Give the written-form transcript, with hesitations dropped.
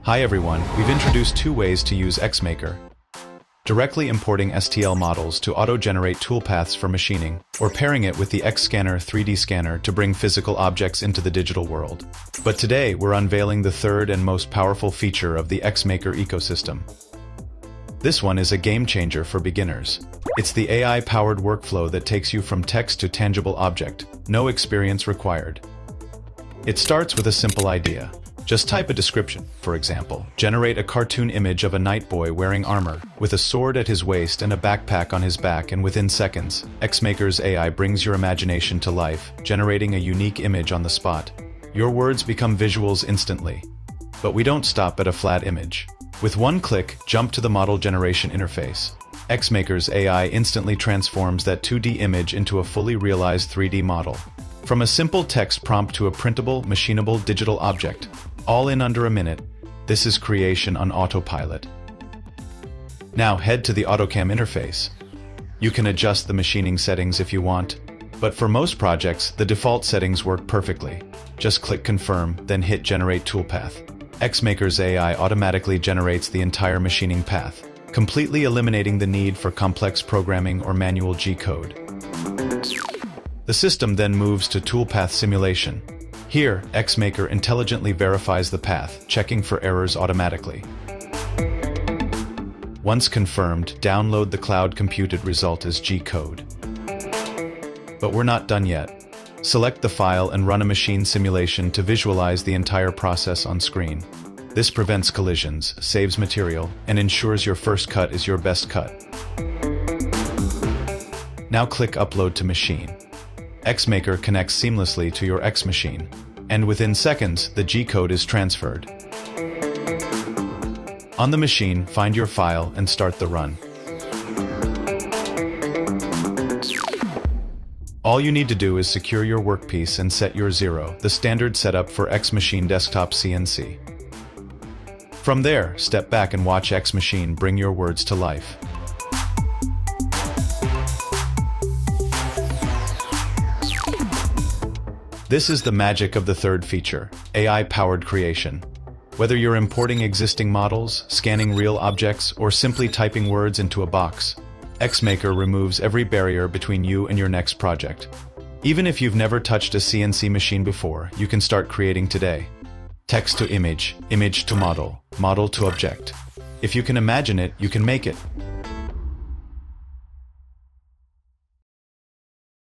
Hi everyone, we've introduced two ways to use XMaker. Directly importing STL models to auto-generate toolpaths for machining, or pairing it with the Xhorse3D scanner to bring physical objects into the digital world. But today, we're unveiling the third and most powerful feature of the XMaker ecosystem. This one is a game changer for beginners. It's the AI-powered workflow that takes you from text to tangible object, no experience required. It starts with a simple idea. Just type a description. For example, generate a cartoon image of a knight boy wearing armor, with a sword at his waist and a backpack on his back, and within seconds, XMaker's AI brings your imagination to life, generating a unique image on the spot. Your words become visuals instantly. But we don't stop at a flat image. With one click, jump to the model generation interface. XMaker's AI instantly transforms that 2D image into a fully realized 3D model. From a simple text prompt to a printable, machinable digital object, all in under a minute. This is creation on autopilot. Now head to the AutoCAM interface. You can adjust the machining settings if you want, but for most projects, the default settings work perfectly. Just click Confirm, then hit Generate Toolpath. XMaker's AI automatically generates the entire machining path, completely eliminating the need for complex programming or manual G-code. The system then moves to toolpath simulation. Here, XMaker intelligently verifies the path, checking for errors automatically. Once confirmed, download the cloud-computed result as G-code. But we're not done yet. Select the file and run a machine simulation to visualize the entire process on screen. This prevents collisions, saves material, and ensures your first cut is your best cut. Now click Upload to Machine. XMaker connects seamlessly to your X machine, and within seconds, the G-code is transferred. On the machine, find your file and start the run. All you need to do is secure your workpiece and set your 0, the standard setup for Xmachine desktop CNC. From there, step back and watch Xmachine bring your words to life. This is the magic of the third feature, AI-powered creation. Whether you're importing existing models, scanning real objects, or simply typing words into a box, XMaker removes every barrier between you and your next project. Even if you've never touched a CNC machine before, you can start creating today. Text to image, image to model, model to object. If you can imagine it, you can make it.